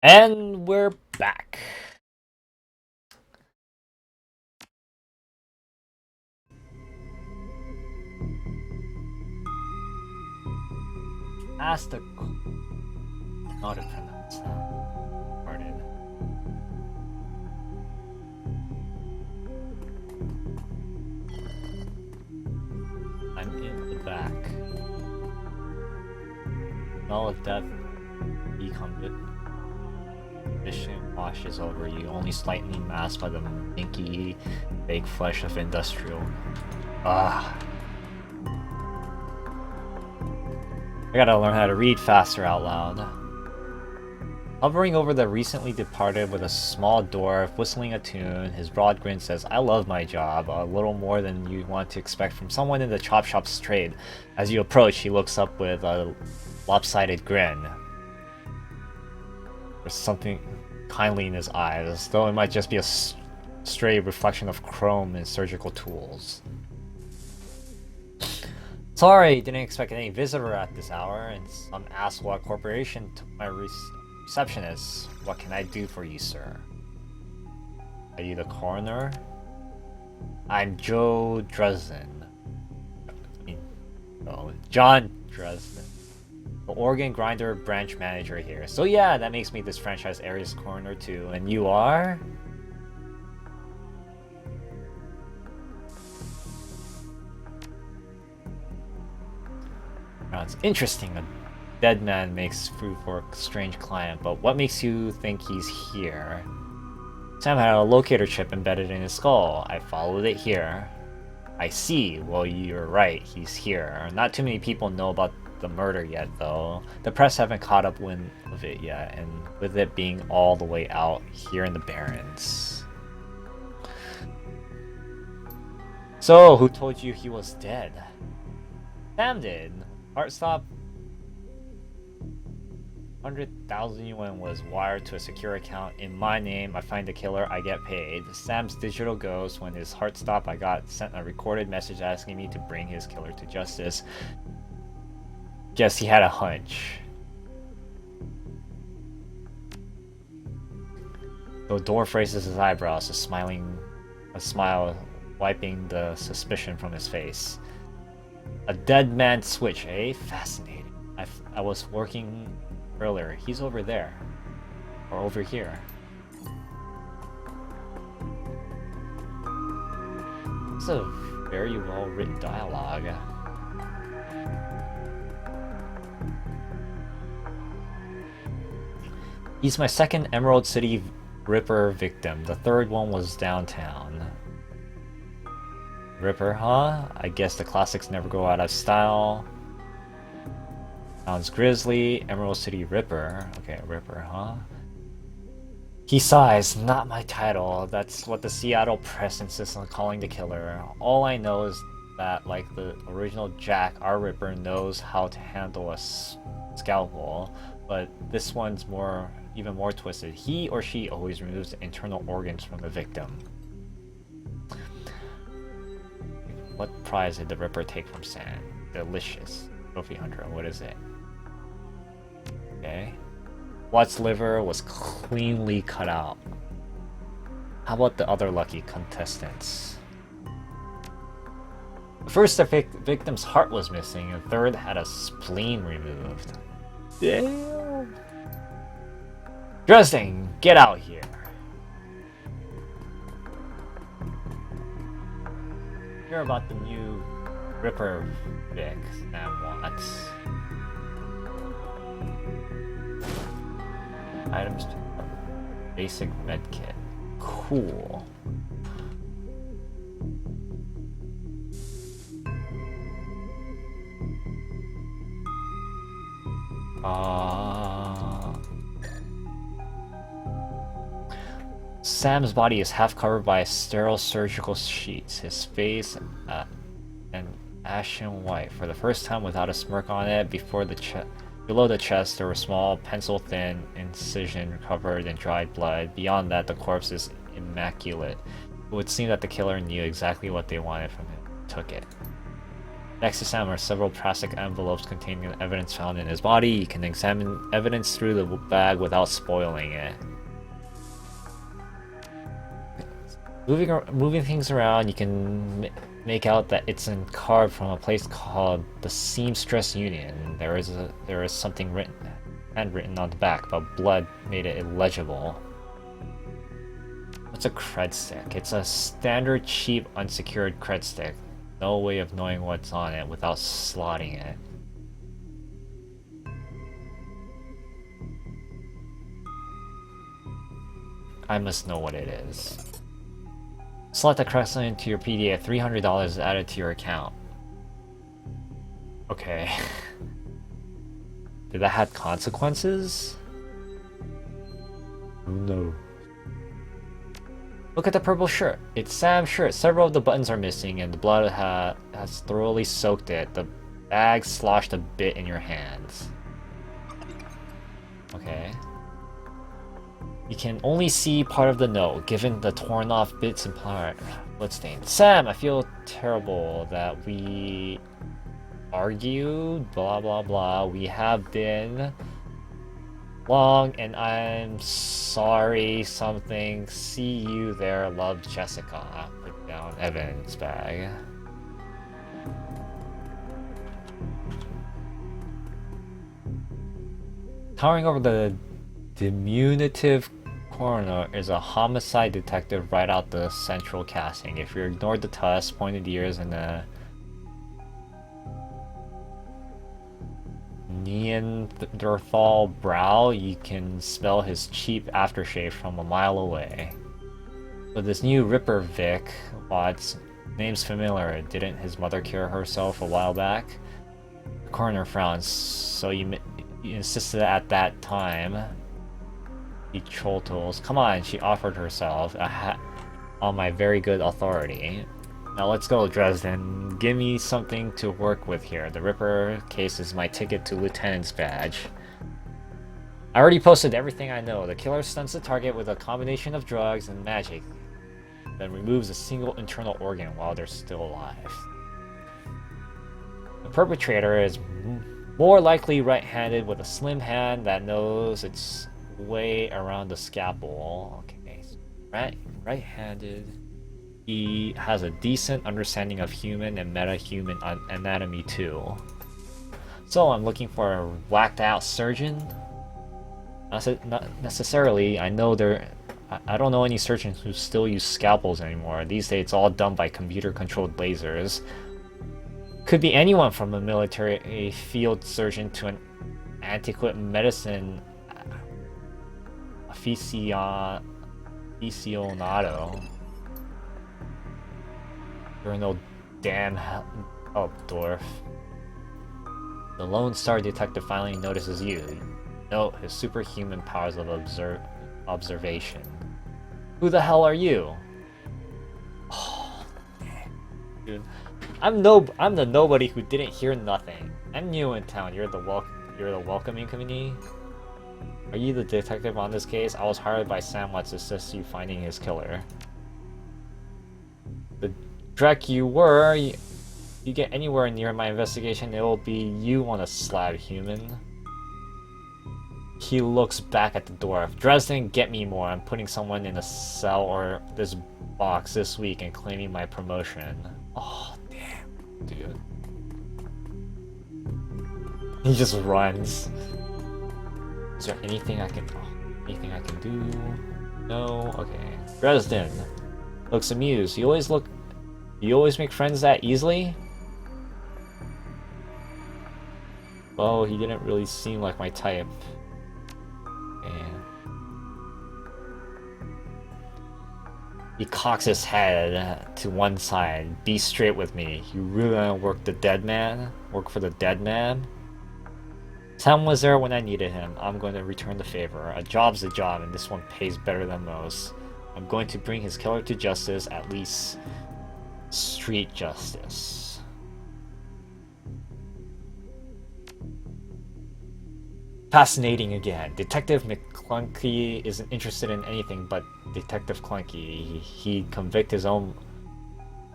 And we're back. Ask the how to pronounce that. Pardon. I'm in the back. Smell of death decomposition washes over you, only slightly masked by the minky fake flesh of industrial. Ah. I gotta learn how to read faster out loud. Hovering over the recently departed with a small dwarf, whistling a tune, his broad grin says, "I love my job," a little more than you want to expect from someone in the chop shop's trade. As you approach, he looks up with a lopsided grin. There's something kindly in his eyes, though it might just be a stray reflection of chrome and surgical tools. Sorry, didn't expect any visitor at this hour, and some asshole at corporation took my receptionist. What can I do for you, sir? Are you the coroner? I'm Joe Dresden. John Dresden. The organ grinder branch manager here. So yeah, that makes me this franchise area's coroner too. And you are? It's interesting. A dead man makes food for a strange client, but what makes you think he's here? Sam had a locator chip embedded in his skull. I followed it here. I see. Well, you're right. He's here. Not too many people know about the murder yet, though. The press haven't caught up wind of it yet, and with it being all the way out here in the Barrens. So, who told you he was dead? Sam did. Heartstop 100,000 yuan was wired to a secure account in my name. I find the killer, I get paid. Sam's digital ghost. When his heart stopped, I got sent a recorded message asking me to bring his killer to justice. Guess he had a hunch. The dwarf raises his eyebrows, a smile wiping the suspicion from his face. A dead man switch, eh? Fascinating. I was working earlier. He's over there. Or over here. It's a very well written dialogue. He's my second Emerald City Ripper victim. The third one was downtown. Ripper, huh? I guess the classics never go out of style. Sounds grisly. Emerald City Ripper. Okay, Ripper, huh? He sighs. Not my title. That's what the Seattle press insists on calling the killer. All I know is that, like the original Jack, our Ripper knows how to handle a scalpel, but this one's even more twisted. He or she always removes the internal organs from the victim. What prize did the Ripper take from Sam? Delicious. Trophy hunter, what is it? Okay. What's liver was cleanly cut out. How about the other lucky contestants? First, the victim's heart was missing, and third had a spleen removed. Damn. Dresden, get out here. Hear about the new Ripper Vic Sam wants. Items to basic medkit. Cool. Sam's body is half covered by sterile surgical sheets. His face an ashen white. For the first time without a smirk on it, below the chest there were small, pencil-thin incision covered in dried blood. Beyond that, the corpse is immaculate. It would seem that the killer knew exactly what they wanted from him. Took it. Next to Sam are several plastic envelopes containing evidence found in his body. You can examine evidence through the bag without spoiling it. Moving things around, you can make out that it's carved from a place called the Seamstress Union. There is something handwritten on the back, but blood made it illegible. What's a cred stick? It's a standard, cheap, unsecured cred stick. No way of knowing what's on it without slotting it. I must know what it is. Slot the crest into your PDA. $300 is added to your account. Okay. Did that have consequences? No. Look at the purple shirt. It's Sam's shirt. Several of the buttons are missing and the blood has thoroughly soaked it. The bag sloshed a bit in your hands. Okay. You can only see part of the note, given the torn off bits and bloodstains. Sam, I feel terrible that we argued, blah blah blah. We have been long and I'm sorry something. See you there, love, Jessica. Put down Evan's bag. Towering over the diminutive coroner is a homicide detective right out the central casting. If you ignored the tusk, pointed ears, and the Neanderthal brow, you can smell his cheap aftershave from a mile away. So this new Ripper Vic Watts, name's familiar. Didn't his mother kill herself a while back? The coroner frowns. So you insisted at that time. He chortles. Come on, she offered herself on my very good authority. Now let's go, Dresden. Give me something to work with here. The Ripper case is my ticket to Lieutenant's badge. I already posted everything I know. The killer stunts the target with a combination of drugs and magic, then removes a single internal organ while they're still alive. The perpetrator is more likely right-handed with a slim hand that knows its way around the scalpel. Okay, so right-handed. He has a decent understanding of human and meta-human anatomy too. So I'm looking for a whacked-out surgeon? Not necessarily. I don't know any surgeons who still use scalpels anymore. These days it's all done by computer-controlled lasers. Could be anyone from a military field surgeon to an antiquated medicine aficionado. You're no damn dwarf. The Lone Star detective finally notices you. Note his superhuman powers of observation. Who the hell are you? Oh, dude. I'm the nobody who didn't hear nothing. I'm new in town. You're the welcoming committee. Are you the detective on this case? I was hired by Sam Watts to assist you finding his killer. The dreck you were. You get anywhere near my investigation, it will be you on a slab, human. He looks back at the dwarf. Dresden, get me more. I'm putting someone in a cell or this box this week and claiming my promotion. Oh, damn, dude. He just runs. Is there anything I can do? No? Okay. Dresden looks amused. You always make friends that easily? Well, he didn't really seem like my type. And he cocks his head to one side. Be straight with me. You really wanna work for the dead man? Sam was there when I needed him. I'm going to return the favor. A job's a job, and this one pays better than most. I'm going to bring his killer to justice, at least street justice. Fascinating again. Detective McClunky isn't interested in anything but Detective Clunky. He'd convict his own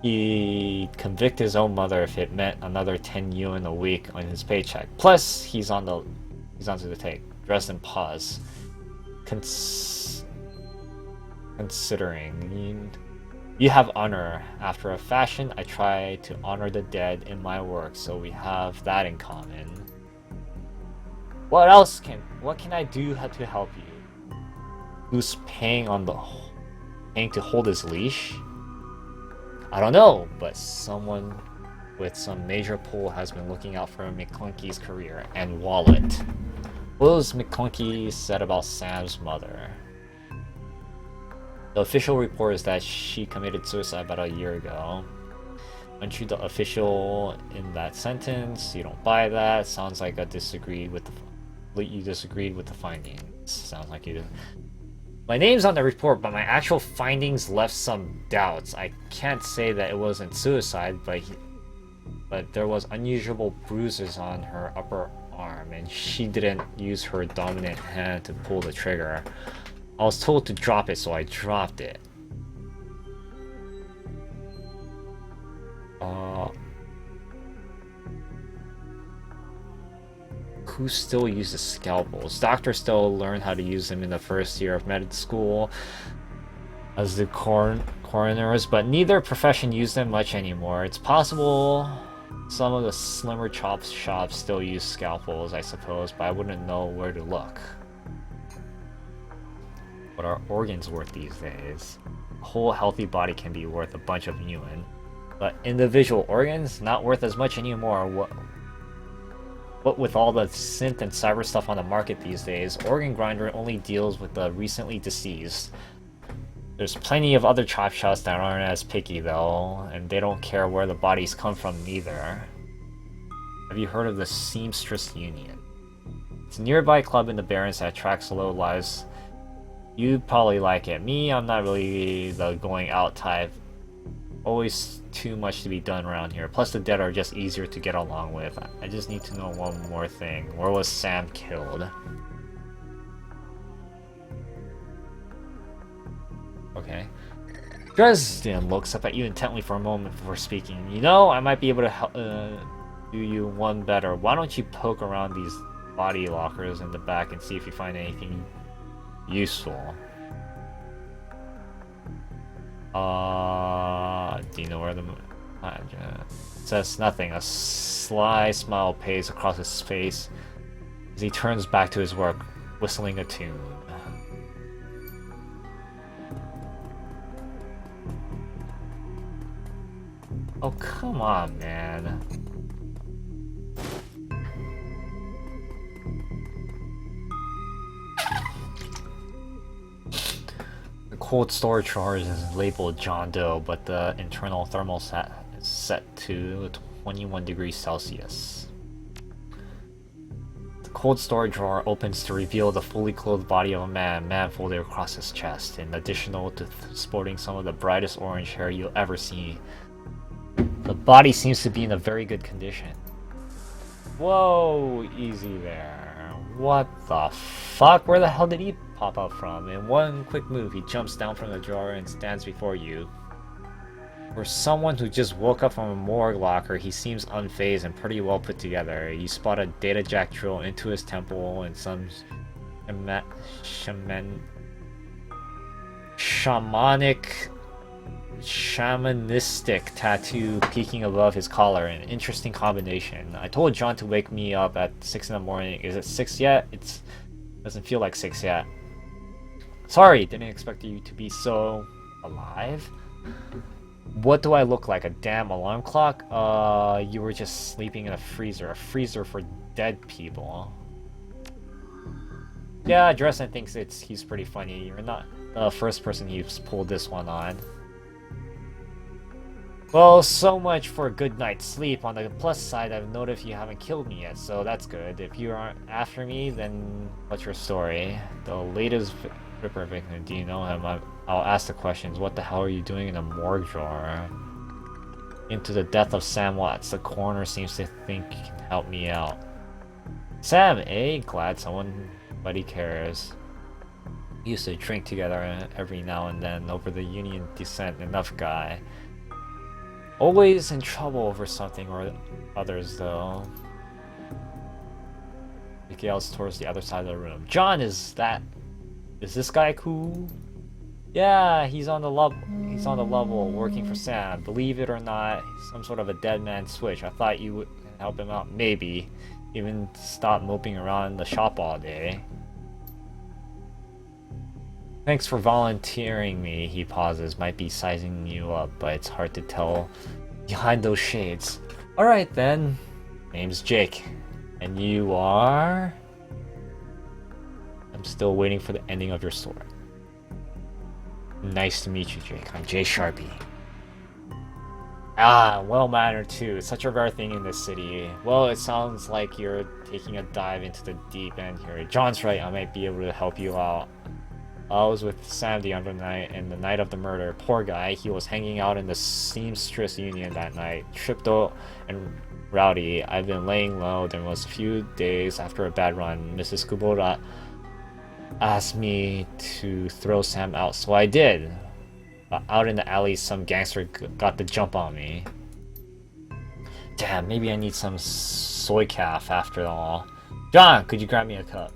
He'd convict his own mother if it meant another 10 yuan a week on his paycheck. Plus, he's onto the take. Dresden pause. Considering you have honor. After a fashion, I try to honor the dead in my work, so we have that in common. What can I do to help you? Who's paying to hold his leash? I don't know, but someone with some major pull has been looking out for McClunky's career and wallet. What was McClunky said about Sam's mother? The official report is that she committed suicide about a year ago. Aren't you the official in that sentence? You don't buy that. Sounds like you disagreed with the findings. Sounds like you did. My name's on the report, but my actual findings left some doubts. I can't say that it wasn't suicide, but there was unusual bruises on her upper arm, and she didn't use her dominant hand to pull the trigger. I was told to drop it, so I dropped it. Who still uses scalpels? Doctors still learn how to use them in the first year of med school as the coroners, but neither profession use them much anymore. It's possible some of the slimmer chop shops still use scalpels, I suppose, but I wouldn't know where to look. What are organs worth these days? A whole healthy body can be worth a bunch of yuan, but individual organs not worth as much anymore. What with all the synth and cyber stuff on the market these days, Organ Grinder only deals with the recently deceased. There's plenty of other chop shops that aren't as picky though, and they don't care where the bodies come from either. Have you heard of the Seamstress Union? It's a nearby club in the Barrens that attracts low lives. You'd probably like it. Me, I'm not really the going out type. Always too much to be done around here. Plus the dead are just easier to get along with. I just need to know one more thing. Where was Sam killed? Okay. Dresden looks up at you intently for a moment before speaking. You know, I might be able to help, do you one better. Why don't you poke around these body lockers in the back and see if you find anything useful? Do you know where the says nothing. A sly smile plays across his face as he turns back to his work, whistling a tune. Oh, come on, man. The cold storage charge is labeled John Doe, but the internal thermostat is set to 21 degrees Celsius. The cold storage drawer opens to reveal the fully clothed body of a man folded across his chest, in addition to sporting some of the brightest orange hair you'll ever see. The body seems to be in a very good condition. Whoa, easy there. What the fuck? Where the hell did he pop up from? In one quick move, he jumps down from the drawer and stands before you. For someone who just woke up from a morgue locker, he seems unfazed and pretty well put together. You spot a data jack drill into his temple and some shamanistic tattoo peeking above his collar. An interesting combination. I told John to wake me up at 6 in the morning. Is it 6 yet? It doesn't feel like 6 yet. Sorry, didn't expect you to be so alive. What do I look like? A damn alarm clock? You were just sleeping in a freezer for dead people. Yeah, Dresden thinks he's pretty funny. You're not the first person who's pulled this one on. Well, so much for a good night's sleep. On the plus side, I've noticed you haven't killed me yet, so that's good. If you aren't after me, then what's your story? The latest Ripper victim, do you know him? I'll ask the questions. What the hell are you doing in a morgue drawer? Into the death of Sam Watts. The coroner seems to think he can help me out. Sam, eh? Glad somebody cares. We used to drink together every now and then over the Union Descent. Enough guy. Always in trouble over something or others, though. He yells towards the other side of the room. John, is this guy cool? Yeah, he's on the level. He's on the level working for Sam. Believe it or not, some sort of a dead man switch. I thought you would help him out, maybe. Even stop moping around the shop all day. Thanks for volunteering me, he pauses. Might be sizing you up, but it's hard to tell behind those shades. Alright then. Name's Jake. And you are? I'm still waiting for the ending of your story. Nice to meet you, Jake. I'm J-Sharpie. Ah, well-mannered too. Such a rare thing in this city. Well, it sounds like you're taking a dive into the deep end here. John's right, I might be able to help you out. I was with Sam the other night, and the night of the murder. Poor guy, he was hanging out in the seamstress union that night. Tripped out and rowdy. I've been laying low. There was a few days after a bad run. Mrs. Kubota asked me to throw Sam out, so I did. Out in the alley, some gangster got the jump on me. Damn, maybe I need some soy calf after all. John, could you grab me a cup?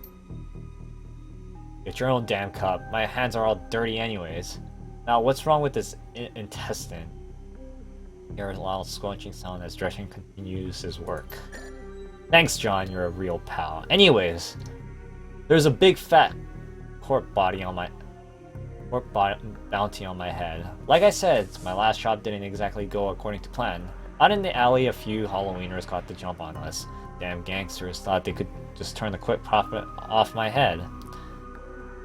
Get your own damn cup. My hands are all dirty anyways. Now, what's wrong with this intestine? Here's a loud squelching sound as Dresden continues his work. Thanks, John. You're a real pal. Anyways, there's a big fat pork bounty on my head. Like I said, my last job didn't exactly go according to plan. Out in the alley, a few Halloweeners got the jump on us. Damn gangsters thought they could just turn the quick profit off my head.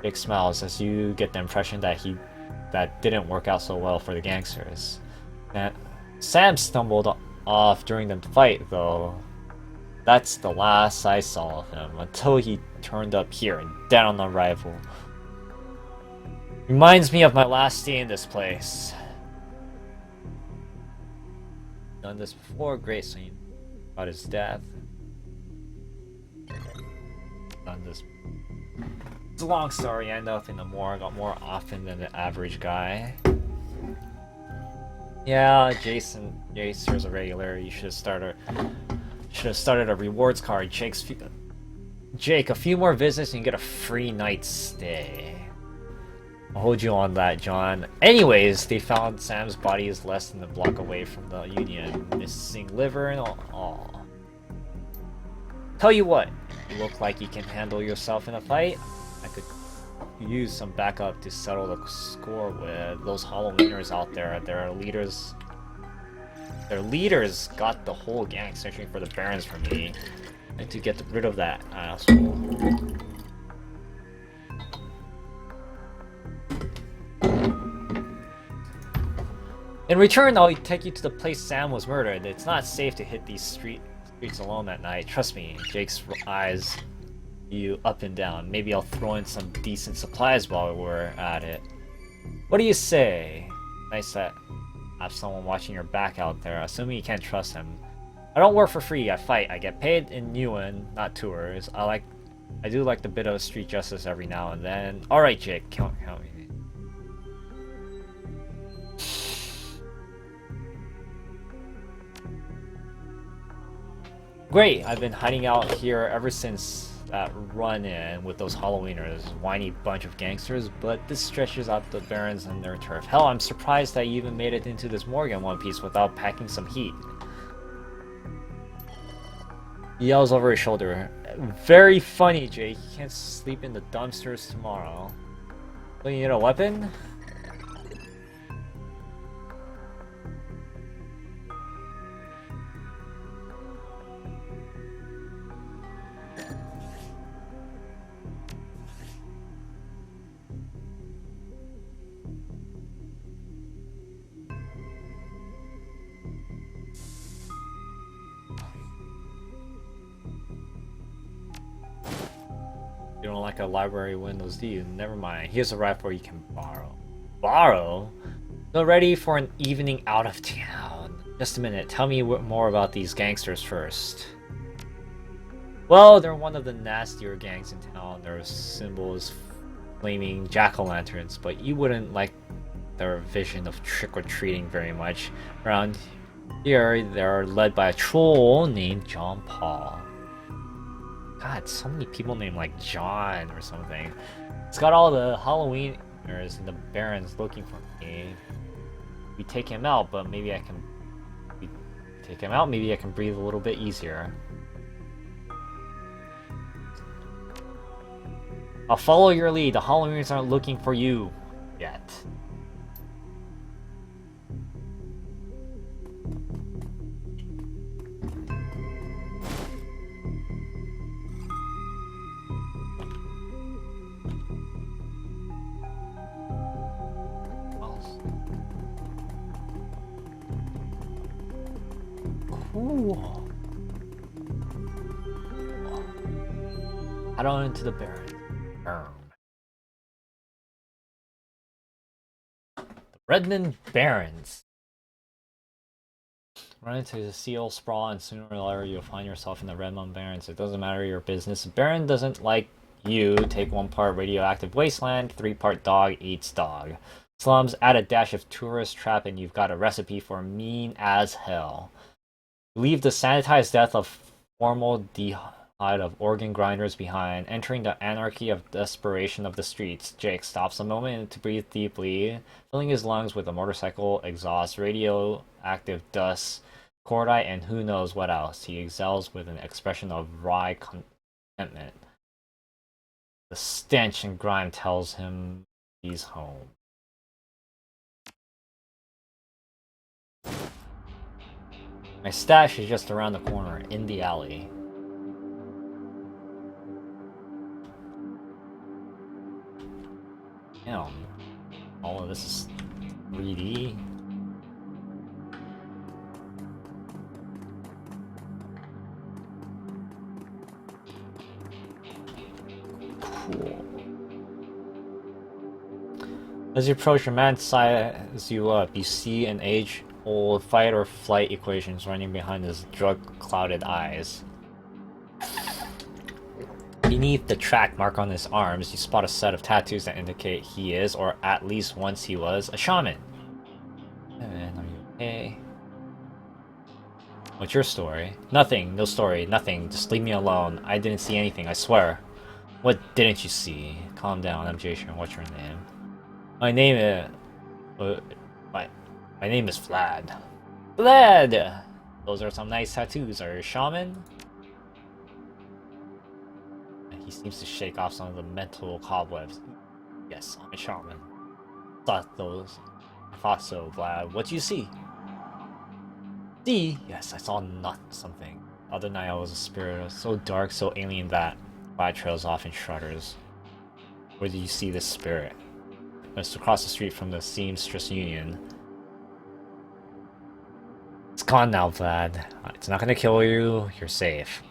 Jake smiles as you get the impression that that didn't work out so well for the gangsters. Sam stumbled off during the fight, though. That's the last I saw of him, until he turned up here and dead on arrival. Reminds me of my last day in this place. Done this before, great scene about his death. Done this. It's a long story. I end up in the morgue more often than the average guy. Yeah, Jace here's a regular. You should have started a rewards card. Jake, a few more visits and you get a free night stay. I'll hold you on that, John. Anyways, they found Sam's body is less than a block away from the Union. Missing liver and all. Tell you what, you look like you can handle yourself in a fight. I could use some backup to settle the score with those Halloweeners out there. Their leaders got the whole gang searching for the Barons for me. I need to get rid of that asshole. In return, I'll take you to the place Sam was murdered. It's not safe to hit these streets alone at night. Trust me. Jake's eyes you up and down. Maybe I'll throw in some decent supplies while we're at it. What do you say? Nice that I have someone watching your back out there, assuming you can't trust him. I don't work for free, I fight. I get paid in Ewan, not tours. I do like the bit of street justice every now and then. Alright, Jake, count me. Great, I've been hiding out here ever since that run-in with those Halloweeners, whiny bunch of gangsters, but this stretches out the Barons and their turf. Hell, I'm surprised I even made it into this morgue in one piece without packing some heat. He yells over his shoulder. Very funny, Jake. You can't sleep in the dumpsters tomorrow. So you need a weapon? You don't like a library windows, do you? Never mind. Here's a rifle you can borrow. Borrow? So ready for an evening out of town. Just a minute. Tell me more about these gangsters first. Well, they're one of the nastier gangs in town. Their symbol is flaming jack-o'-lanterns, but you wouldn't like their vision of trick-or-treating very much. Around Here, they're led by a troll named John Paul. God, so many people named like John or something. It's got all the Halloweeners and the Barons looking for me. We take him out, but maybe I can... We take him out, maybe I can breathe a little bit easier. I'll follow your lead. The Halloweeners aren't looking for you yet. Cool. Head on into the Baron. The Redmond Barons. Run into the seal sprawl, and sooner or later you'll find yourself in the Redmond Barrens. It doesn't matter your business. Baron doesn't like you. Take 1 part radioactive wasteland, 3 part dog eats dog. Slums, add a dash of tourist trap, and you've got a recipe for mean as hell. Leave the sanitized death of formaldehyde of organ grinders behind, entering the anarchy of desperation of the streets. Jake stops a moment to breathe deeply, filling his lungs with a motorcycle exhaust, radioactive dust, cordite, and who knows what else. He exhales with an expression of wry contentment. The stench and grime tells him he's home. My stash is just around the corner, in the alley. Damn. All of this is 3D. Cool. As you approach, your man sizes you up. You see an age-old fight or flight equations running behind his drug-clouded eyes. Beneath the track mark on his arms, you spot a set of tattoos that indicate he is, or at least once he was, a shaman. Hey man, are you okay? What's your story? Nothing, no story, nothing. Just leave me alone. I didn't see anything, I swear. What didn't you see? Calm down, I'm J-Sharpie. What's your name? My name is... My name is Vlad. Vlad! Those are some nice tattoos. Are you a shaman? He seems to shake off some of the mental cobwebs. Yes, I'm a shaman. I thought so, Vlad. What do you see? See? Yes, I saw not something. The other night I was a spirit, so dark, so alien that Vlad trails off and shudders. Where did you see this spirit? It's across the street from the Seamstress Union. It's gone now, Vlad. It's not gonna kill you. You're safe.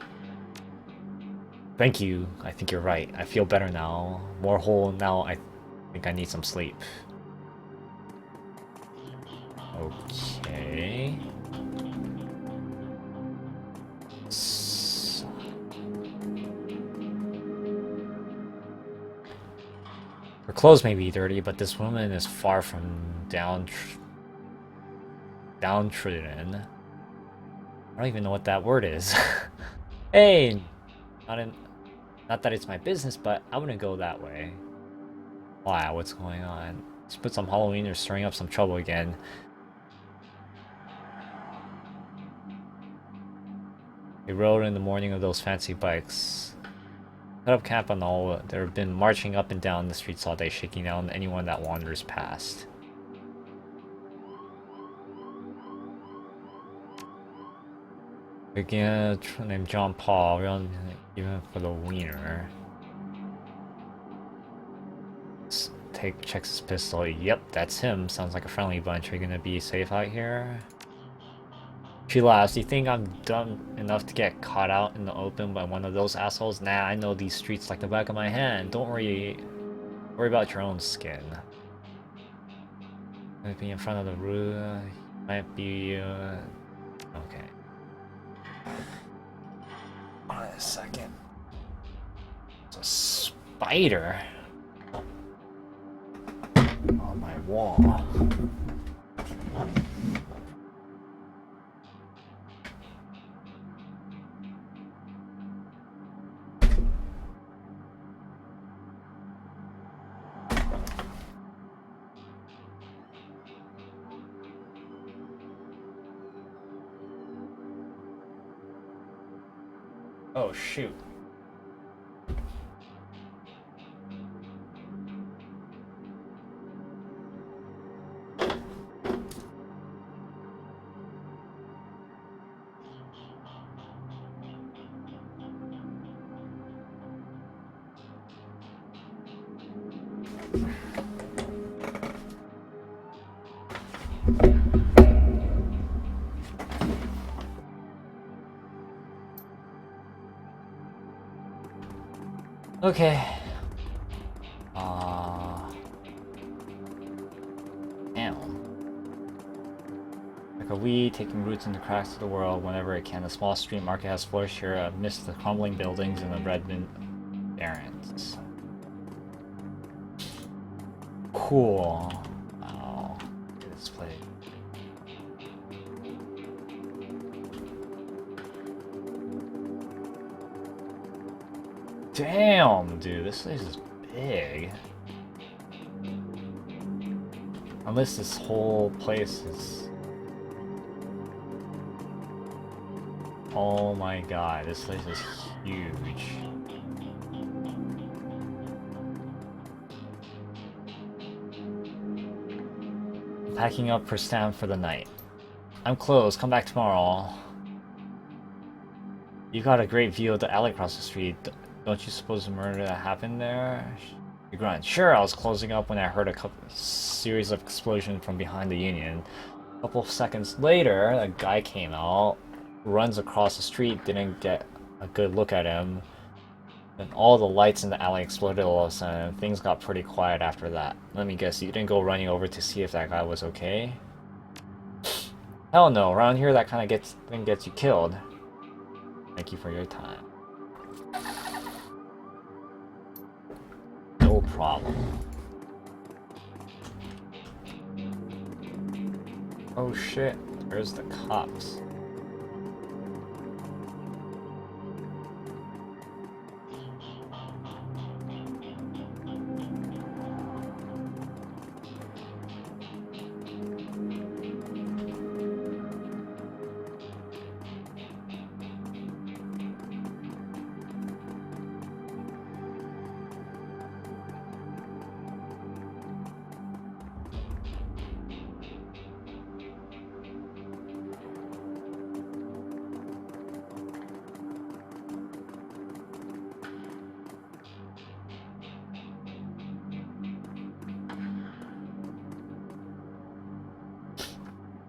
Thank you. I think you're right. I feel better now. More whole now. I think I need some sleep. Okay. Her clothes may be dirty, but this woman is far from downtrodden. I don't even know what that word is. Hey! Not that it's my business, but I wouldn't go that way. Wow, what's going on? Let's put some Halloween or stirring up some trouble again. We rode in the morning of those fancy bikes. Set up camp on all. They've been marching up and down the streets all day, shaking down anyone that wanders past. Again, named John Paul, even for the wiener. Checks his pistol. Yep, that's him. Sounds like a friendly bunch. Are you gonna be safe out here? She laughs. You think I'm dumb enough to get caught out in the open by one of those assholes? Nah, I know these streets like the back of my hand. Don't worry about your own skin. Might be in front of the roof. Might be, okay. Hold on a second. It's a spider on my wall. Oh shoot. Okay. Damn. Like a weed taking roots in the cracks of the world whenever it can. A small street market has flourished here amidst the crumbling buildings and the Redmond Barrens. Cool. Wow. Look at this place. Damn, dude, this place is big. Unless this whole place is... Oh my god, this place is huge. Packing up for stand for the night. I'm closed, come back tomorrow. You got a great view of the alley across the street. Don't you suppose the murder that happened there? You grunt. Sure, I was closing up when I heard a series of explosions from behind the Union. A couple of seconds later, a guy came out, runs across the street, didn't get a good look at him. And all the lights in the alley exploded all of a sudden. Things got pretty quiet after that. Let me guess, you didn't go running over to see if that guy was okay? Hell no, around here that kind of thing gets you killed. Thank you for your time. No problem. Oh shit, where's the cops?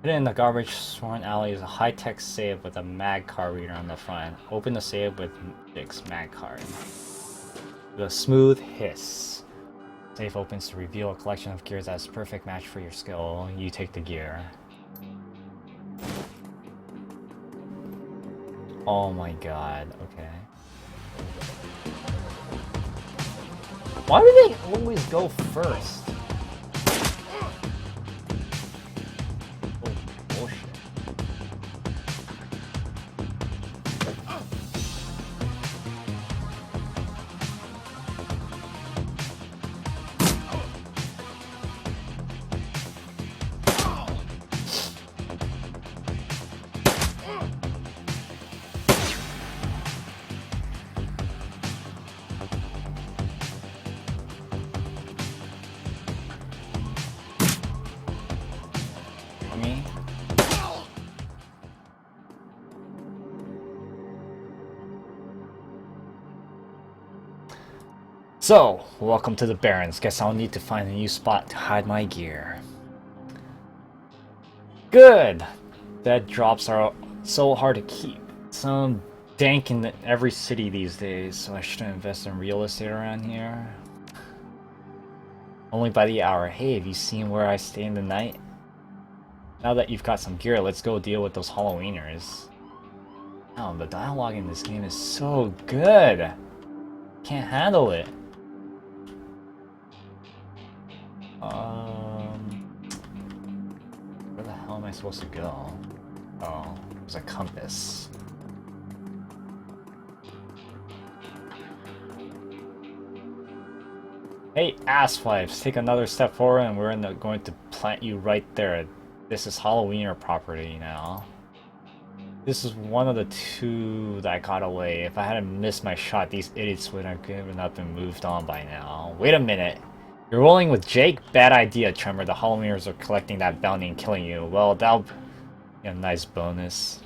Hidden in the garbage sworn alley is a high-tech safe with a mag card reader on the front. Open the safe with Dick's mag card. With a smooth hiss. Safe opens to reveal a collection of gears that's a perfect match for your skill. You take the gear. Oh my god, okay. Why do they always go first? So, welcome to the Barrens. Guess I'll need to find a new spot to hide my gear. Good! Dead drops are so hard to keep. Some dank in every city these days, so I shouldn't invest in real estate around here. Only by the hour. Hey, have you seen where I stay in the night? Now that you've got some gear, let's go deal with those Halloweeners. Wow, the dialogue in this game is so good! Can't handle it. Where the hell am I supposed to go? Oh, there's a compass. Hey, asswipes, take another step forward and we're going to plant you right there. This is Halloweener property now. This is one of the two that I got away. If I hadn't missed my shot, these idiots would have given up and moved on by now. Wait a minute. You're rolling with Jake? Bad idea, Tremor. The Halloweeners are collecting that bounty and killing you. Well, that'll be a nice bonus.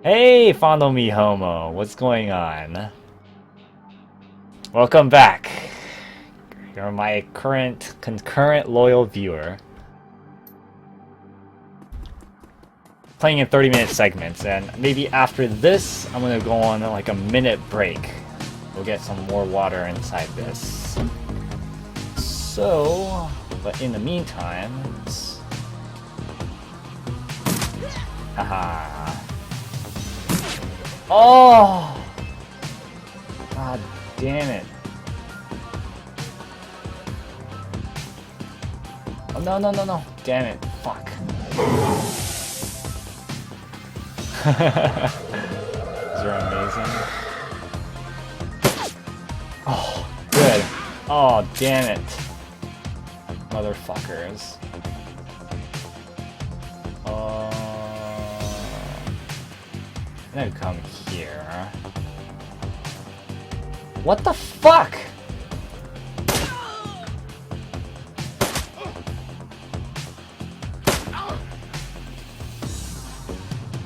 Hey, Fondle Me Homo. What's going on? Welcome back. You're my concurrent loyal viewer. Playing in 30-minute segments, and maybe after this, I'm gonna go on like a minute break. We'll get some more water inside this. So, but in the meantime, haha. Oh! God damn it. Oh, no, no, no, no. Damn it. Fuck. These are amazing. Oh, good. Oh, damn it. Motherfuckers. I'm gonna come here. What the fuck?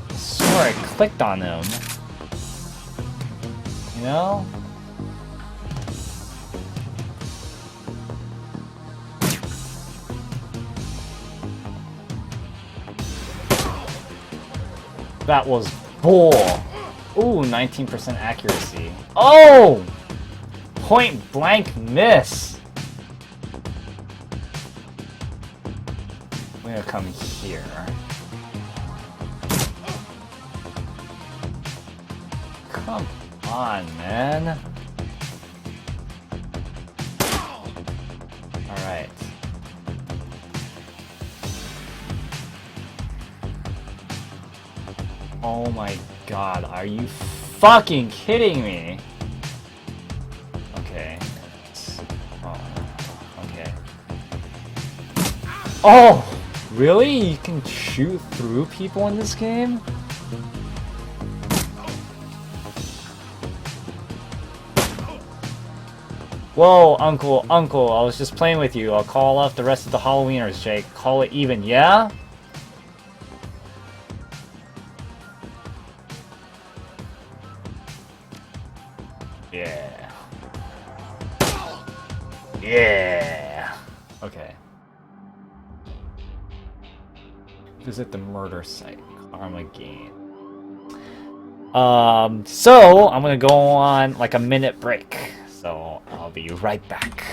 I swear I clicked on him. You know? That was bull. Ooh, 19% accuracy. Oh! Point blank miss. I'm gonna come here. Come on, man. Alright. Oh my god, are you fucking kidding me? Okay. Oh, okay. Oh! Really? You can shoot through people in this game? Whoa, Uncle, I was just playing with you. I'll call off the rest of the Halloweeners, Jake. Call it even, yeah? Yeah. Yeah. Okay. Visit the murder site. Karma gain. So I'm gonna go on like a minute break. So I'll be right back.